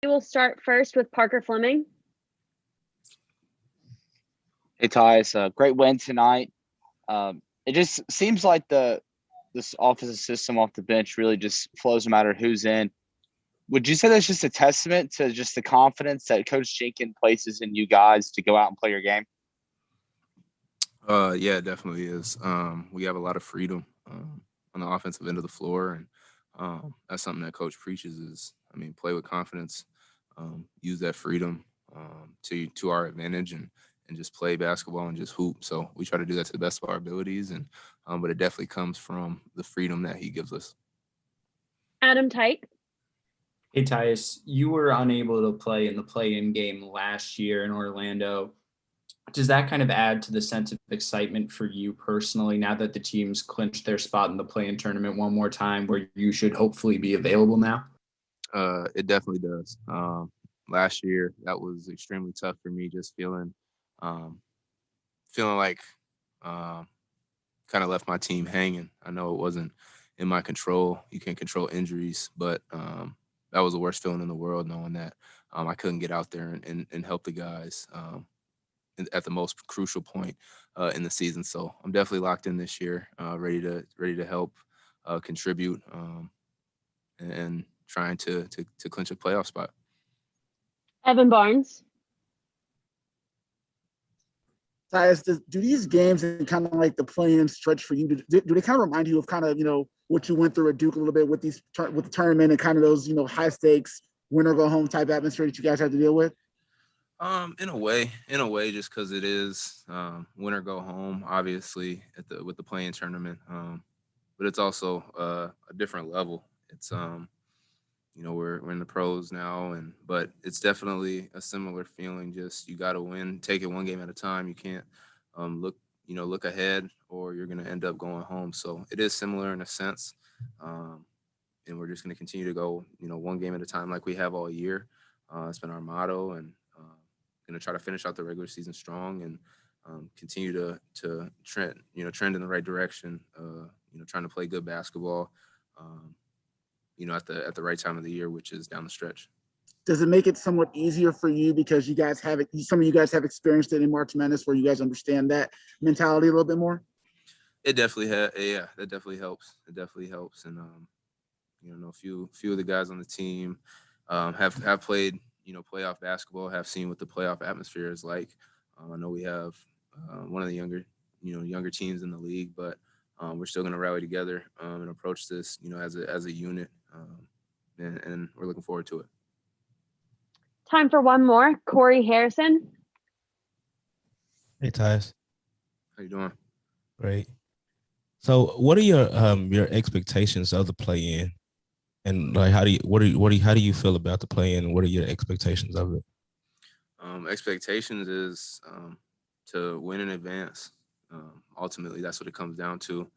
We will start first with Parker Fleming. Hey, Tyus, great win tonight. It just seems like this offensive system off the bench really just flows no matter who's in. Would you say that's just a testament to just the confidence that Coach Jenkins places in you guys to go out and play your game? Yeah, it definitely is. We have a lot of freedom on the offensive end of the floor, and that's something that Coach preaches is, play with confidence, use that freedom to our advantage, and just play basketball and just hoop. So we try to do that to the best of our abilities, and but it definitely comes from the freedom that he gives us. Adam Tyke. Hey, Tyus, you were unable to play in the play-in game last year in Orlando. Does that kind of add to the sense of excitement for you personally now that the team's clinched their spot in the play-in tournament one more time where you should hopefully be available now? It definitely does. Last year, that was extremely tough for me, just feeling like kind of left my team hanging. I know it wasn't in my control. You can't control injuries, but that was the worst feeling in the world, knowing that I couldn't get out there and help the guys at the most crucial point in the season. So I'm definitely locked in this year, ready to help contribute and trying to clinch a playoff spot. Evan Barnes. Tyus, do these games and kind of like the play-in stretch for you, do they kind of remind you of kind of, what you went through at Duke a little bit with with the tournament and kind of those, high stakes, win or go home type atmosphere that you guys have to deal with? In a way, just because it is win or go home, obviously with the play-in tournament, but it's also a different level. It's we're in the pros now, but it's definitely a similar feeling. Just you got to win, take it one game at a time. You can't look ahead, or you're going to end up going home. So it is similar in a sense, and we're just going to continue to go one game at a time like we have all year. It's been our motto, and going to try to finish out the regular season strong and continue to trend in the right direction. Trying to play good basketball. At the right time of the year, which is down the stretch. Does it make it somewhat easier for you because some of you guys have experienced it in March Madness where you guys understand that mentality a little bit more? It definitely that definitely helps. It definitely helps. And a few of the guys on the team have played, playoff basketball, have seen what the playoff atmosphere is like. I know we have one of the younger teams in the league, but we're still going to rally together and approach this, as a unit, and we're looking forward to it. Time for one more. Corey Harrison. Hey, Tyus. How you doing? Great. So, what are your expectations of the play-in, and like how do you feel about the play-in, and what are your expectations of it? Expectations is to win in advance. Ultimately, that's what it comes down to.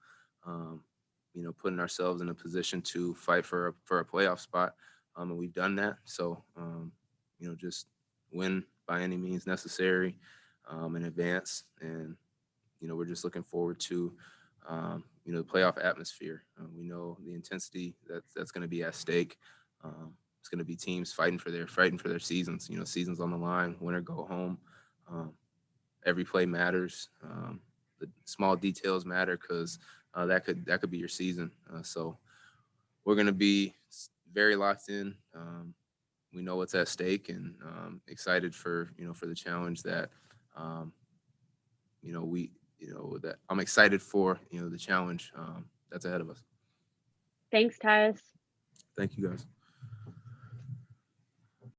Putting ourselves in a position to fight for a playoff spot, and we've done that. So, just win by any means necessary in advance, and we're just looking forward to the playoff atmosphere. We know the intensity that's going to be at stake. It's going to be teams fighting for their seasons. Seasons on the line, win or go home. Every play matters. The small details matter because that could be your season. So we're going to be very locked in. We know what's at stake, and excited for the challenge that that I'm excited for the challenge that's ahead of us. Thanks, Tyus. Thank you, guys.